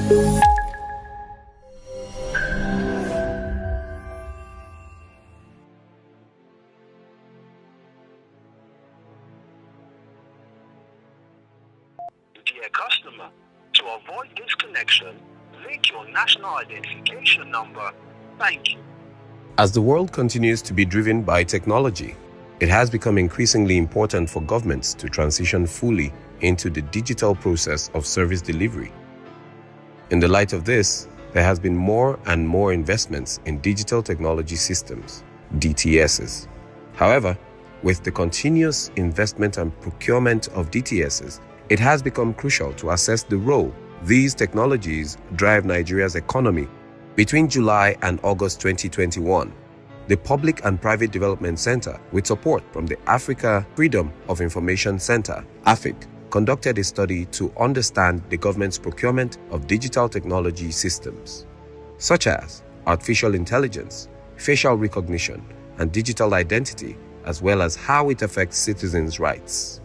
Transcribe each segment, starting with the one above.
Dear customer, to avoid disconnection, link your national identification number. Thank you. As the world continues to be driven by technology, it has become increasingly important for governments to transition fully into the digital process of service delivery. In the light of this, there has been more and more investments in digital technology systems, DTSs. However, with the continuous investment and procurement of DTSs, it has become crucial to assess the role these technologies drive Nigeria's economy. Between July and August 2021, the Public and Private Development Center, with support from the Africa Freedom of Information Center, AFIC, conducted a study to understand the government's procurement of digital technology systems, such as artificial intelligence, facial recognition, and digital identity, as well as how it affects citizens' rights.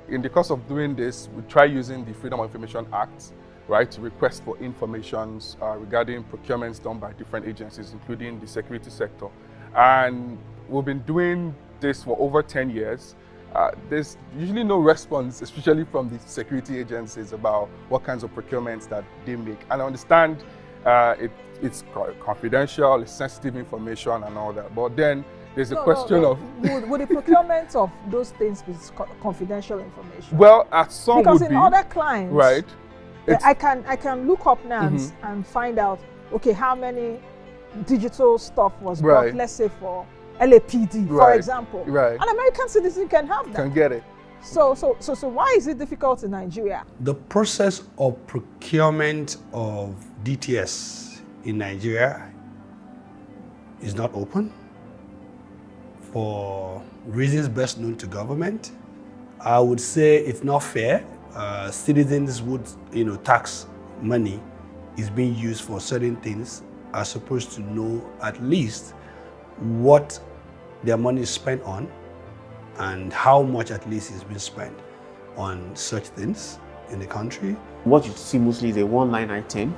In the course of doing this, we try using the Freedom of Information Act, right, to request for information regarding procurements done by different agencies, including the security sector. And we've been doing this for over 10 years. There's usually no response, especially from the security agencies, about what kinds of procurements that they make. And I understand it's confidential, it's sensitive information and all that. But then there's a question of... Would the procurement of those things be confidential information? Well, at some because would in be, other clients, right? I can look up now and find out, okay, how many digital stuff was bought, let's say for LAPD, for example. Right. An American citizen can have that. Can get it. So why is it difficult in Nigeria? The process of procurement of DTS in Nigeria is not open for reasons best known to government. I would say it's not fair. Citizens would, tax money is being used for certain things, are supposed to know at least what their money is spent on and how much at least is being spent on such things in the country. What you see mostly is a one-line item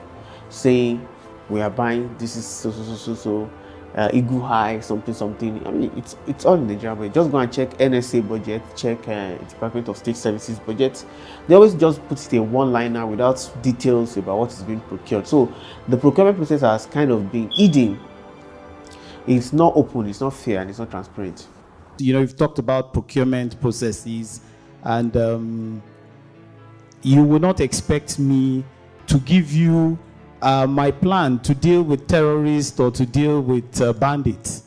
saying we are buying, this is so, Igu High, something. I mean, it's all in Nigeria, but just go and check NSA budget, check Department of State Services budget. They always just put it a one-liner without details about what is being procured. So the procurement process has kind of been hidden. It's not open, it's not fair, and it's not transparent. You've talked about procurement processes, and you will not expect me to give you my plan to deal with terrorists or to deal with bandits.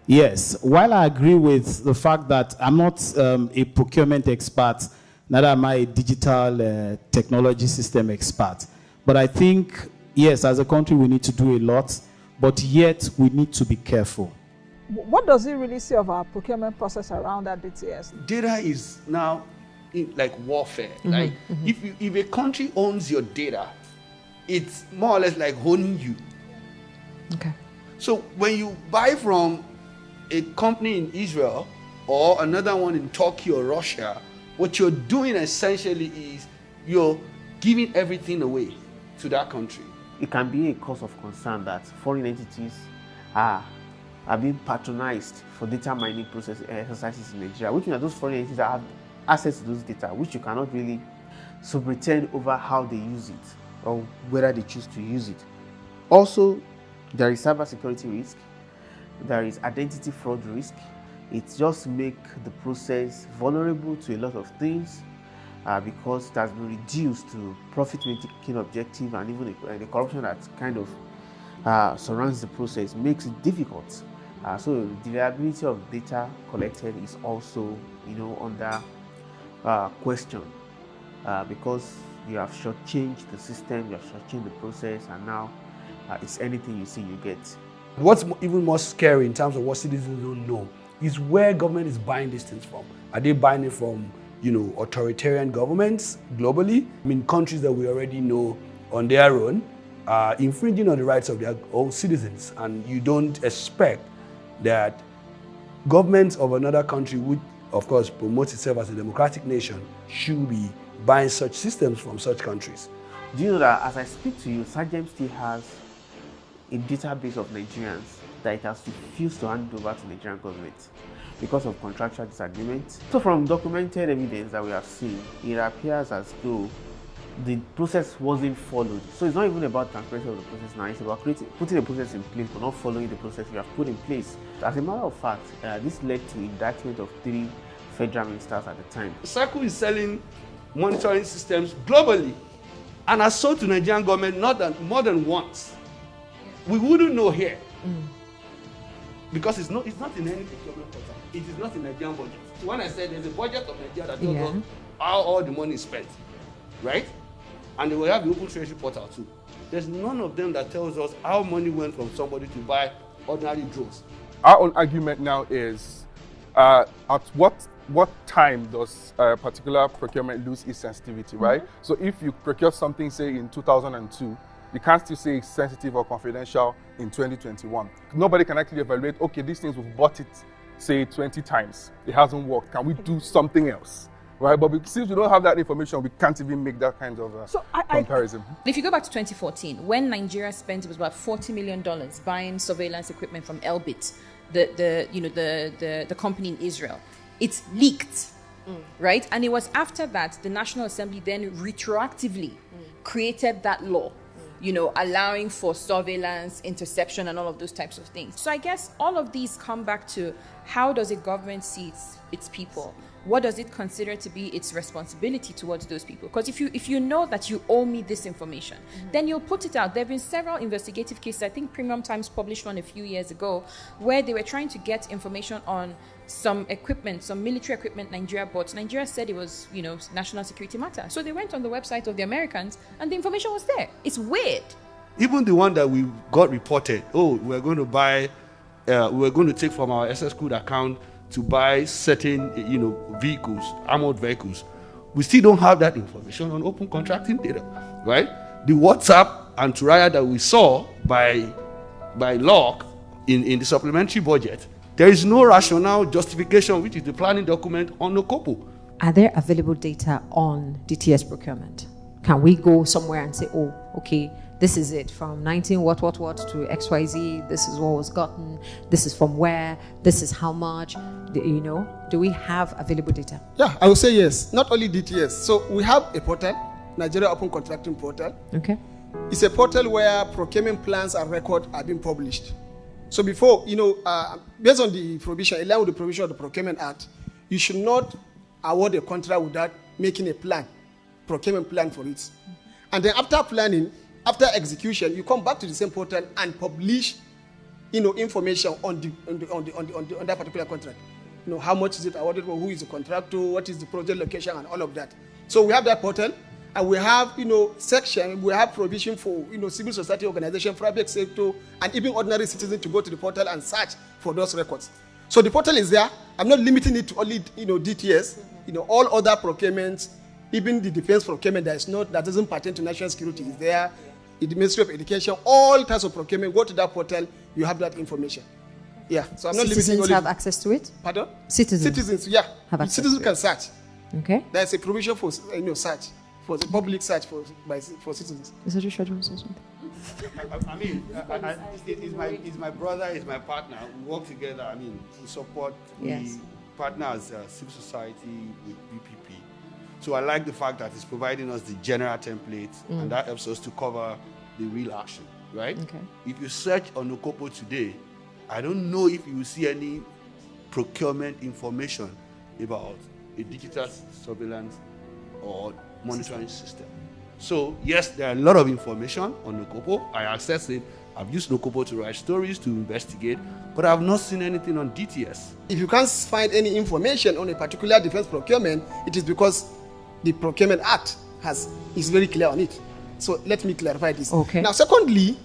Yes, while I agree with the fact that I'm not a procurement expert, neither am I a digital technology system expert, but I think, yes, as a country we need to do a lot, but yet we need to be careful. What does it really say of our procurement process around that DTS? Data is now like warfare. Like if a country owns your data, it's more or less like owning you. Okay. So when you buy from a company in Israel or another one in Turkey or Russia, what you're doing essentially is you're giving everything away to that country. It can be a cause of concern that foreign entities are being patronized for data mining process exercises in Nigeria, which means those foreign entities have access to those data, which you cannot really superintend over how they use it or whether they choose to use it. Also, there is cybersecurity risk, there is identity fraud risk. It just makes the process vulnerable to a lot of things because it has been reduced to profit-making objective, and even the corruption that kind of surrounds the process makes it difficult. So the reliability of data collected is also, under question because you have shortchanged the system, you have shortchanged the process, and now it's anything you see, you get. What's even more scary in terms of what citizens don't know is where government is buying these things from. Are they buying it from, authoritarian governments globally? I mean, countries that we already know on their own are infringing on the rights of their own citizens, and you don't expect that governments of another country would, of course, promote itself as a democratic nation, should be buying such systems from such countries. Do you know that as I speak to you, Sergeant still has a database of Nigerians that it has refused to hand over to the Nigerian government because of contractual disagreements? So from documented evidence that we have seen, it appears as though the process wasn't followed. So it's not even about transparency of the process now, it's about putting a process in place but not following the process we have put in place. As a matter of fact, this led to indictment of 3 federal ministers at the time. Circle is selling monitoring systems globally and has sold to Nigerian government more than once. We wouldn't know here because it's not in any procurement contract. It is not in Nigerian budget. So when I said there's a budget of Nigeria that tells us how all the money is spent, right? And they will have the open treasury portal too. There's none of them that tells us how money went from somebody to buy ordinary drones. Our own argument now is at what time does a particular procurement lose its sensitivity, right? So if you procure something, say in 2002, you can't still say it's sensitive or confidential in 2021. Nobody can actually evaluate, okay, these things, we've bought it, say 20 times. It hasn't worked. Can we do something else? Right, but since we don't have that information, we can't even make that kind of comparison. If you go back to 2014, when Nigeria spent, it was about $40 million buying surveillance equipment from Elbit, the company in Israel. It's leaked, right? And it was after that the National Assembly then retroactively created that law, allowing for surveillance, interception, and all of those types of things. So I guess all of these come back to how does a government see its people? What does it consider to be its responsibility towards those people? Because if you know that you owe me this information, then you'll put it out. There have been several investigative cases. I think Premium Times published one a few years ago where they were trying to get information on some equipment, some military equipment Nigeria bought. Nigeria said it was, national security matter. So they went on the website of the Americans and the information was there. It's weird. Even the one that we got reported, we're going to buy, we're going to take from our SS Code account to buy certain, vehicles, armored vehicles. We still don't have that information on open contracting data, right? The WhatsApp and Turaya that we saw by Locke in the supplementary budget, there is no rationale justification, which is the planning document on Okopo. Are there available data on DTS procurement? Can we go somewhere and say, okay, this is it from 19 what to XYZ, this is what was gotten, this is from where, this is how much, do we have available data? Yeah, I would say yes. Not only DTS. So we have a portal, Nigeria Open Contracting Portal. Okay. It's a portal where procurement plans and records are being published. So before, based on the provision, in line with the provision of the Procurement Act, you should not award a contract without making a plan, procurement plan for it. And then after planning, after execution, you come back to the same portal and publish, information on that particular contract. How much is it awarded for, who is the contractor, what is the project location, and all of that. So we have that portal, and we have, section, we have provision for, civil society organization, private sector, and even ordinary citizens to go to the portal and search for those records. So the portal is there. I'm not limiting it to only, DTS. All other procurements, even the defense procurement that doesn't pertain to national security is there. The Ministry of Education, all types of procurement, go to that portal, you have that information. Yeah, so I'm not limiting. Citizens have access to it? Pardon? Citizens, yeah. Have access Citizens can search. Okay. There's a provision for search, for the public search for citizens. Mr. Joshua, do you want to say something? He's my brother, he's my partner. We work together. We support, we partner as civil society with BPP. So I like the fact that it's providing us the general template, and that helps us to cover the real action, right? Okay. If you search on Okopo today, I don't know if you will see any procurement information about a digital surveillance or monitoring system. So yes, there are a lot of information on Okopo. I access it. I've used Okopo to write stories, to investigate, but I've not seen anything on DTS. If you can't find any information on a particular defense procurement, it is because the Procurement Act is very clear on it. So let me clarify this. Okay. Now, secondly,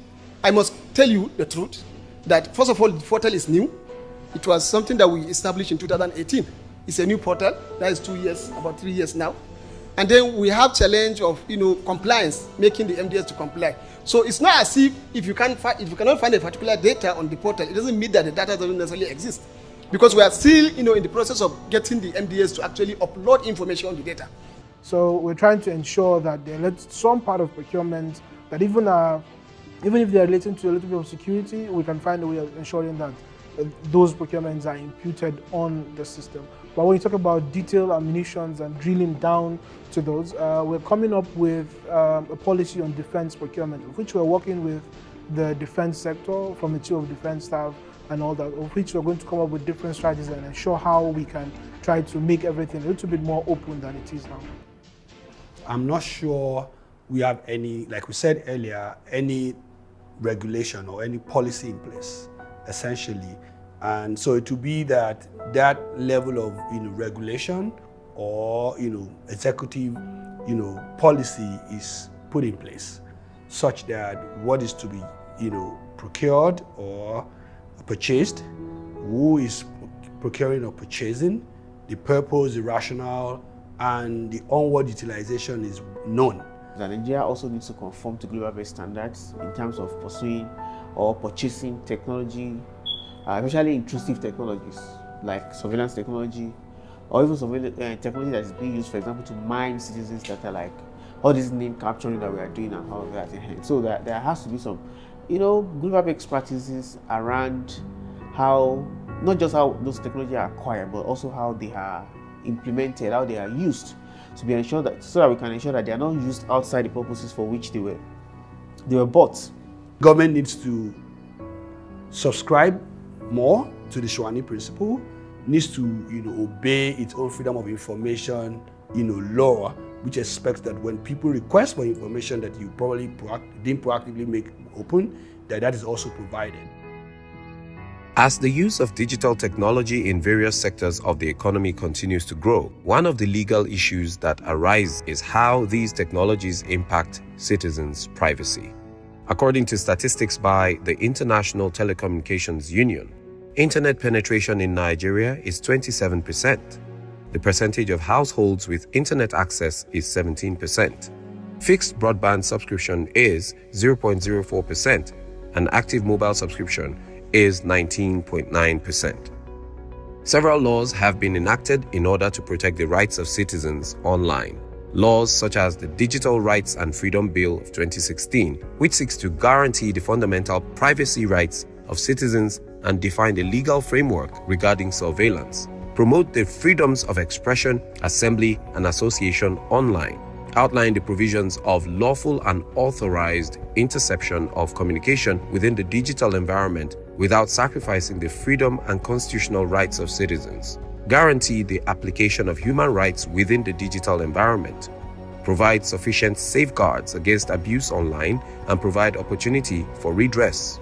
I must tell you the truth that first of all, the portal is new. It was something that we established in 2018. It's a new portal. That is 2 years, about 3 years now. And then we have challenge of compliance, making the MDS to comply. So it's not as if you cannot find a particular data on the portal, it doesn't mean that the data doesn't necessarily exist, because we are still in the process of getting the MDS to actually upload information on the data. So we're trying to ensure that there's some part of procurement that even if they're relating to a little bit of security, we can find a way of ensuring that those procurements are imputed on the system. But when you talk about detailed ammunitions and drilling down to those, we're coming up with a policy on defense procurement, of which we're working with the defense sector from the Chief of Defense Staff and all that, of which we're going to come up with different strategies and ensure how we can try to make everything a little bit more open than it is now. I'm not sure we have any, like we said earlier, any regulation or any policy in place, essentially. And so it will be that level of regulation or executive policy is put in place, such that what is to be procured or purchased, who is procuring or purchasing, the purpose, the rationale, and the onward utilization is known. Nigeria also needs to conform to global-based standards in terms of pursuing or purchasing technology, especially intrusive technologies like surveillance technology, or even technology that is being used, for example, to mine citizens' data, like all this name capturing that we are doing and all of that. So that there has to be some, global-based practices around how, not just how those technologies are acquired, but also how they are implemented, how they are used, to be ensured that, so that we can ensure that they are not used outside the purposes for which they were bought. Government needs to subscribe more to the Shawani principle, needs to obey its own freedom of information law, which expects that when people request for information that you probably didn't proactively make open, that is also provided. As the use of digital technology in various sectors of the economy continues to grow, one of the legal issues that arise is how these technologies impact citizens' privacy. According to statistics by the International Telecommunications Union, internet penetration in Nigeria is 27%. The percentage of households with internet access is 17%. Fixed broadband subscription is 0.04%, and active mobile subscription is 19.9%. Several laws have been enacted in order to protect the rights of citizens online. Laws such as the Digital Rights and Freedom Bill of 2016, which seeks to guarantee the fundamental privacy rights of citizens and define the legal framework regarding surveillance, promote the freedoms of expression, assembly, and association online, outline the provisions of lawful and authorized interception of communication within the digital environment without sacrificing the freedom and constitutional rights of citizens, guarantee the application of human rights within the digital environment, provide sufficient safeguards against abuse online, and provide opportunity for redress,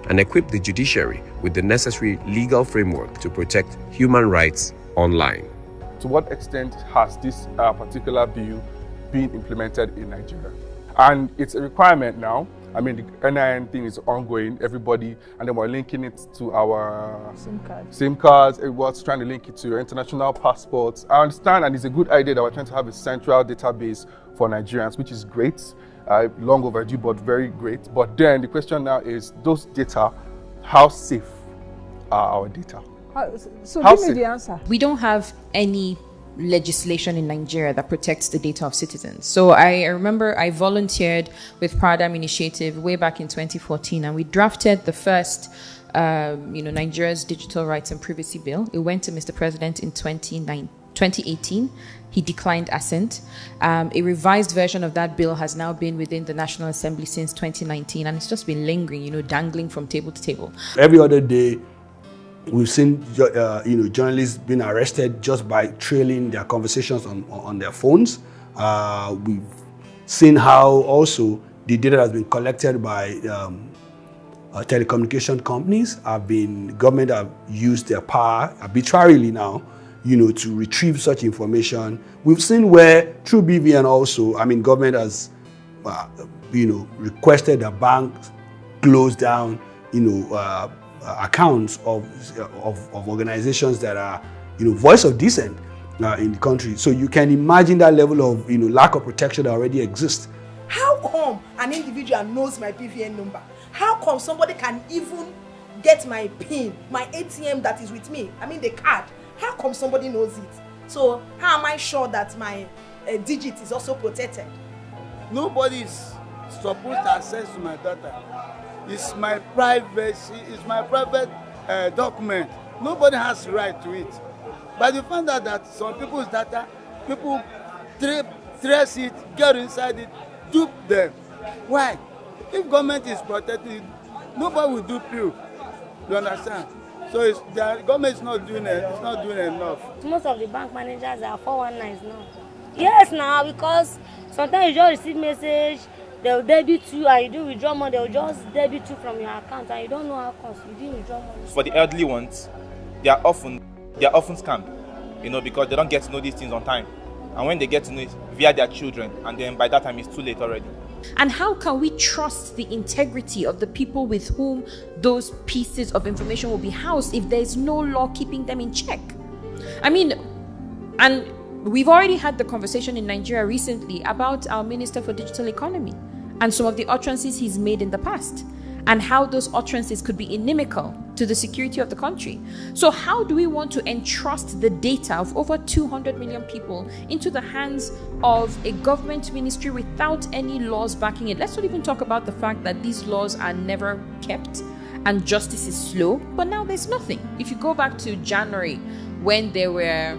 and equip the judiciary with the necessary legal framework to protect human rights online. To what extent has this particular bill been implemented in Nigeria? And it's a requirement now. I mean, the NIN thing is ongoing, everybody, and then we're linking it to our SIM cards. Everyone's trying to link it to your international passports. I understand, and it's a good idea that we're trying to have a central database for Nigerians, which is great, long overdue, but very great. But then the question now is, those data, how safe are our data? So give me the answer. We don't have any legislation in Nigeria that protects the data of citizens. So I remember I volunteered with Paradigm Initiative way back in 2014, and we drafted the first Nigeria's Digital Rights and Privacy Bill. It went to Mr. President in 2018. He declined assent. A revised version of that bill has now been within the National Assembly since 2019, and it's just been lingering, dangling from table to table. Every other day, we've seen journalists being arrested just by trailing their conversations on their phones. We've seen how also the data has been collected by telecommunication companies. Government have used their power arbitrarily now, to retrieve such information. We've seen where through BVN also, government has, requested that banks close down, accounts of organizations that are, voice of dissent in the country. So you can imagine that level of, lack of protection that already exists. How come an individual knows my BVN number? How come somebody can even get my PIN, my ATM that is with me? The card. How come somebody knows it? So how am I sure that my digit is also protected. Nobody is supposed to access to my data. It's my privacy, it's my private document. Nobody has the right to it. But you find out that some people's data, people trace it, get inside it, dupe them. Why? If government is protecting, nobody will dupe you. You understand? So the government is not doing it. It's not doing enough. Most of the bank managers are 419s now. Yes, now because sometimes you just receive message, they'll debit you, and you do withdraw money. They'll just debit you from your account, and you don't know how comes you didn't withdraw money. For the elderly ones, they are often scammed, because they don't get to know these things on time, and when they get to know it via their children, and then by that time it's too late already. And how can we trust the integrity of the people with whom those pieces of information will be housed if there's no law keeping them in check? I mean, and we've already had the conversation in Nigeria recently about our Minister for Digital Economy and some of the utterances he's made in the past, and how those utterances could be inimical to the security of the country. So how do we want to entrust the data of over 200 million people into the hands of a government ministry without any laws backing it? Let's not even talk about the fact that these laws are never kept and justice is slow, but now there's nothing. If you go back to January, when there were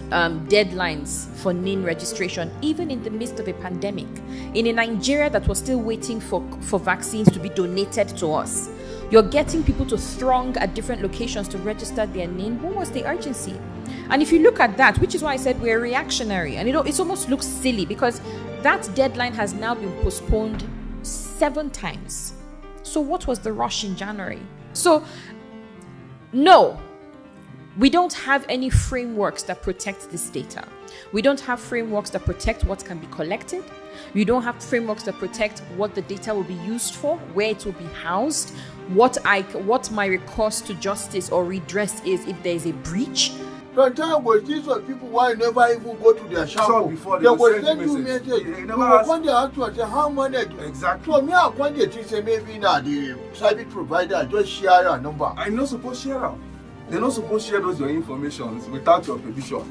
deadlines for NIN registration, even in the midst of a pandemic, in a Nigeria that was still waiting for vaccines to be donated to us, you're getting people to throng at different locations to register their NIN. What was the urgency? And if you look at that, which is why I said we're reactionary, and it almost looks silly because that deadline has now been postponed 7 times. So what was the rush in January? So no, we don't have any frameworks that protect this data. We don't have frameworks that protect what can be collected. We don't have frameworks that protect what the data will be used for, where it will be housed, what my recourse to justice or redress is if there is a breach. Sometimes with these people why never even go to their shop before they will send you message. You will find the actual say how many exactly. So me I want to say maybe now the service provider just share your number. I'm not supposed to share them. They're not supposed to share those your information without your permission.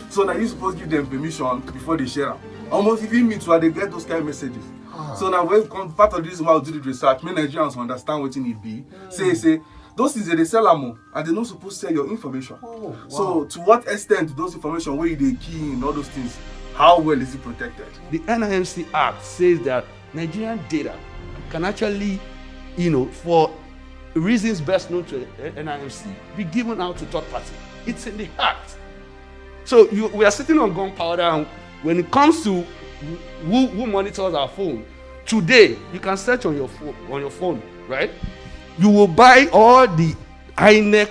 So now you're supposed to give them permission before they share them. Almost even me too, they get those kind of messages. So now when part of this while do the research, many Nigerians understand what it need be. Say those things they sell them and they're not supposed to sell your information. Wow. So to what extent those information where they key in all those things, how well is it protected? The NIMC Act says that Nigerian data can actually, for reasons best known to NIMC, be given out to third party. It's in the act. So we are sitting on gunpowder, and when it comes to who monitors our phone, today you can search on your phone, right? You will buy all the INEC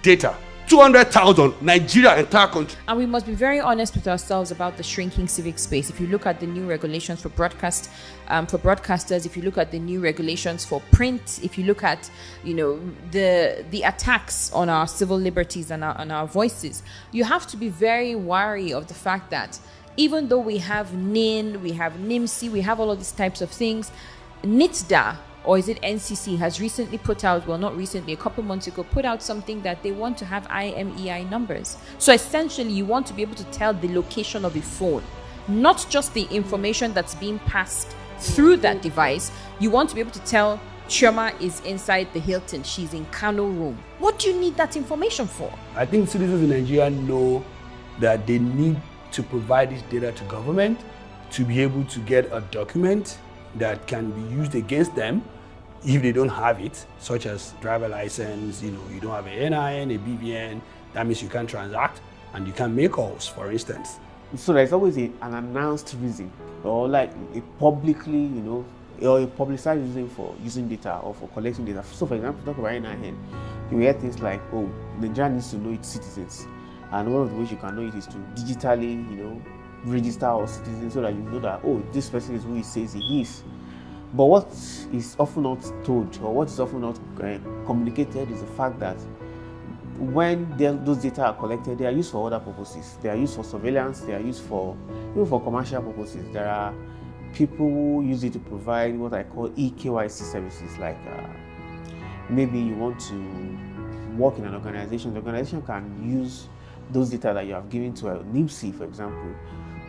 data. 200,000, Nigeria, entire country. And we must be very honest with ourselves about the shrinking civic space. If you look at the new regulations for broadcast, for broadcasters, if you look at the new regulations for print, if you look at, the attacks on our civil liberties and our voices, you have to be very wary of the fact that even though we have NIN, we have NIMC, we have all of these types of things, NITDA, or is it NCC, has recently put out, well, not recently, a couple months ago, put out something that they want to have IMEI numbers. So essentially, you want to be able to tell the location of a phone, not just the information that's being passed through that device. You want to be able to tell Chioma is inside the Hilton, she's in Kano room. What do you need that information for? I think citizens in Nigeria know that they need to provide this data to government to be able to get a document that can be used against them if they don't have it, such as driver license, you don't have a NIN, a BVN, that means you can't transact and you can't make calls, for instance. So there's always an announced reason, or like a publicly, or a publicized reason for using data or for collecting data. So for example, talk about NIN, you hear things like, oh, Nigeria needs to know its citizens. And one of the ways you can know it is to digitally, register our citizens so that you know that, oh, this person is who he says he is. But what is often not told, or what is often not communicated, is the fact that when those data are collected, they are used for other purposes. They are used for surveillance, they are used even for commercial purposes. There are people who use it to provide what I call eKYC services, like maybe you want to work in an organization. The organization can use those data that you have given to a NIMC, for example,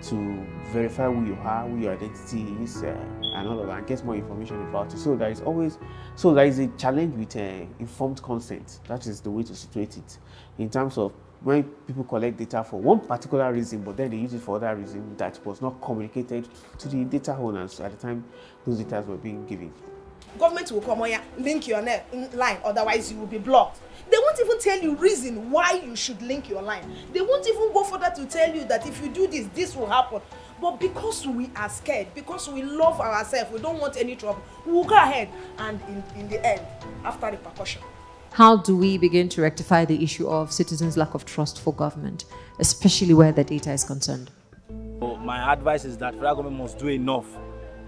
to verify who you are, who your identity is, and all of that, and get more information about it. So there is a challenge with informed consent. That is the way to situate it, in terms of when people collect data for one particular reason, but then they use it for other reason that was not communicated to the data owners at the time those data were being given. Government will come here, link your line, otherwise you will be blocked. They won't even tell you reason why you should link your line. They won't even go further to tell you that if you do this, this will happen. But because we are scared, because we love ourselves, we don't want any trouble, we will go ahead and in the end, after repercussion. How do we begin to rectify the issue of citizens' lack of trust for government, especially where the data is concerned? So my advice is that federal government must do enough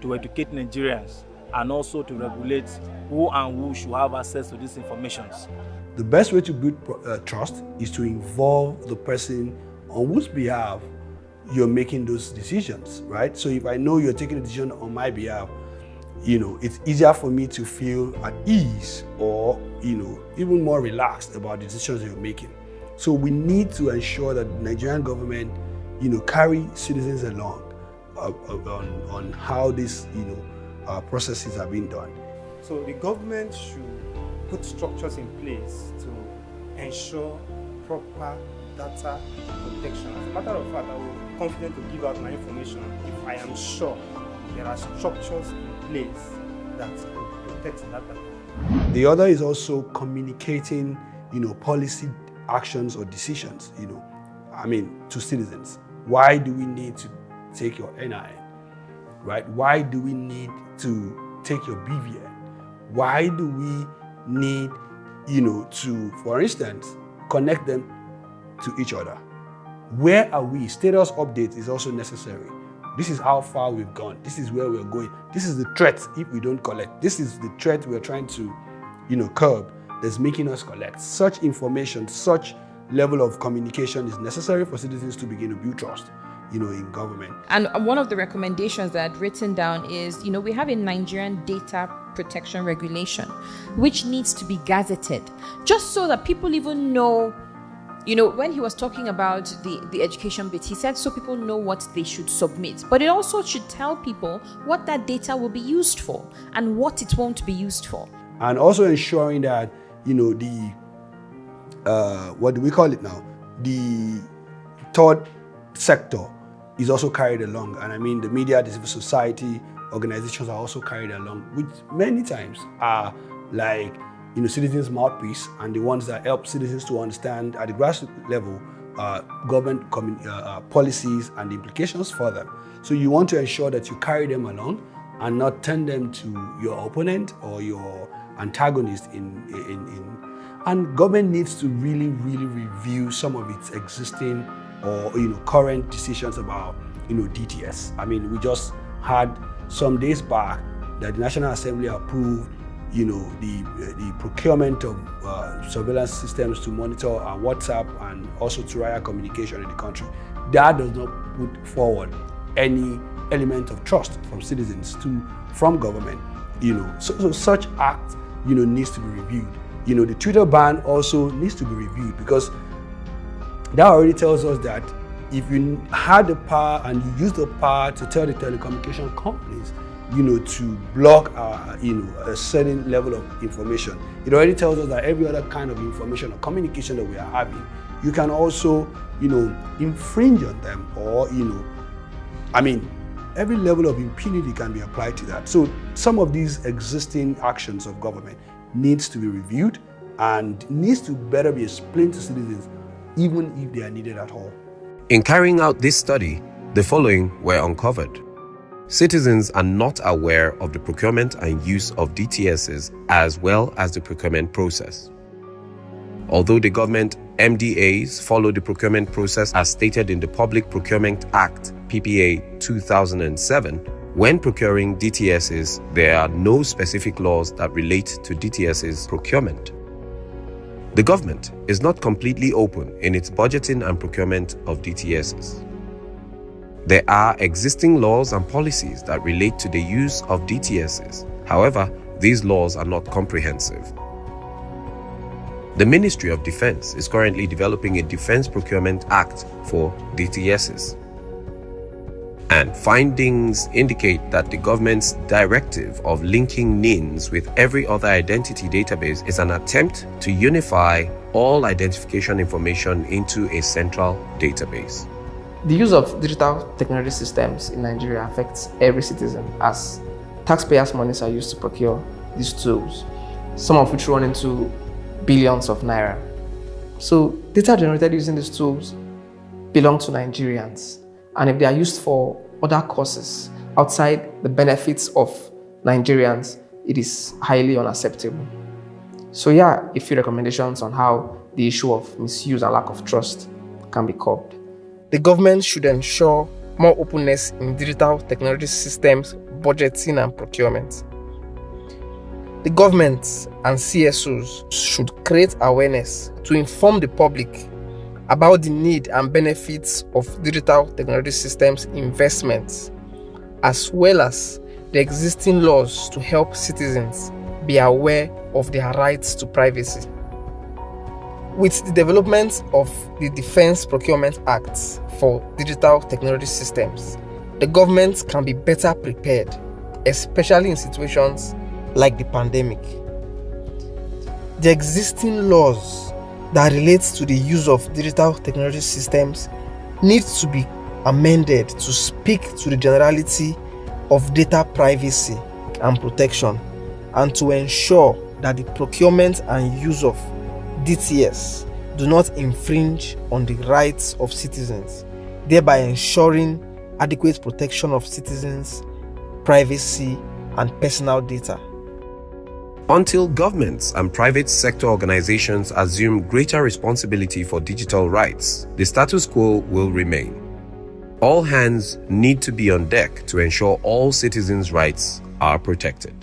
to educate Nigerians and also to regulate who and who should have access to these informations. The best way to build trust is to involve the person on whose behalf you're making those decisions, right? So if I know you're taking a decision on my behalf, it's easier for me to feel at ease or, even more relaxed about the decisions you're making. So we need to ensure that the Nigerian government, carry citizens along on how these, processes are being done. So the government should put structures in place to ensure proper data protection. As a matter of fact, I will be confident to give out my information if I am sure there are structures in place that will protect that data. The other is also communicating, policy actions or decisions, to citizens. Why do we need to take your NIN, right? Why do we need to take your BVN? Why do we need, to, for instance, connect them to each other? Where are we? Status update is also necessary. This is how far we've gone. This is where we're going. This is the threat if we don't collect. This is the threat we're trying to, curb that's making us collect. Such information, such level of communication is necessary for citizens to begin to build trust, in government. And one of the recommendations that I'd written down is, we have a Nigerian data protection regulation, which needs to be gazetted, just so that people even know. When he was talking about the education bit, he said so people know what they should submit. But it also should tell people what that data will be used for and what it won't be used for. And also ensuring that, what do we call it now? The third sector is also carried along. And I mean, the media, the civil society organizations are also carried along, which many times are like, citizens' mouthpiece and the ones that help citizens to understand at the grassroots level government policies and the implications for them. So you want to ensure that you carry them along and not turn them to your opponent or your antagonist and government needs to really, really review some of its existing or current decisions about DTS. I mean, we just had some days back that the National Assembly approved the procurement of surveillance systems to monitor WhatsApp and also to riot communication in the country. That does not put forward any element of trust from citizens from government. So such act needs to be reviewed. The Twitter ban also needs to be reviewed because that already tells us that if you had the power and you use the power to tell the telecommunication companies to block a certain level of information, it already tells us that every other kind of information or communication that we are having, you can also, infringe on them or, every level of impunity can be applied to that. So some of these existing actions of government needs to be reviewed and needs to better be explained to citizens, even if they are needed at all. In carrying out this study, the following were uncovered. Citizens are not aware of the procurement and use of DTSs as well as the procurement process. Although the government MDAs follow the procurement process as stated in the Public Procurement Act, PPA 2007, when procuring DTSs, there are no specific laws that relate to DTSs procurement. The government is not completely open in its budgeting and procurement of DTSs. There are existing laws and policies that relate to the use of DTSs. However, these laws are not comprehensive. The Ministry of Defense is currently developing a Defense Procurement Act for DTSs. And findings indicate that the government's directive of linking NINs with every other identity database is an attempt to unify all identification information into a central database. The use of digital technology systems in Nigeria affects every citizen, as taxpayers' monies are used to procure these tools, some of which run into billions of naira. So data generated using these tools belong to Nigerians, and if they are used for other causes outside the benefits of Nigerians, it is highly unacceptable. So yeah, a few recommendations on how the issue of misuse and lack of trust can be curbed. The government should ensure more openness in digital technology systems, budgeting and procurement. The government and CSOs should create awareness to inform the public about the need and benefits of digital technology systems investments, as well as the existing laws to help citizens be aware of their rights to privacy. With the development of the Defense Procurement Act for digital technology systems, the government can be better prepared, especially in situations like the pandemic. The existing laws that relates to the use of digital technology systems needs to be amended to speak to the generality of data privacy and protection, and to ensure that the procurement and use of DTS do not infringe on the rights of citizens, thereby ensuring adequate protection of citizens' privacy and personal data. Until governments and private sector organizations assume greater responsibility for digital rights, the status quo will remain. All hands need to be on deck to ensure all citizens' rights are protected.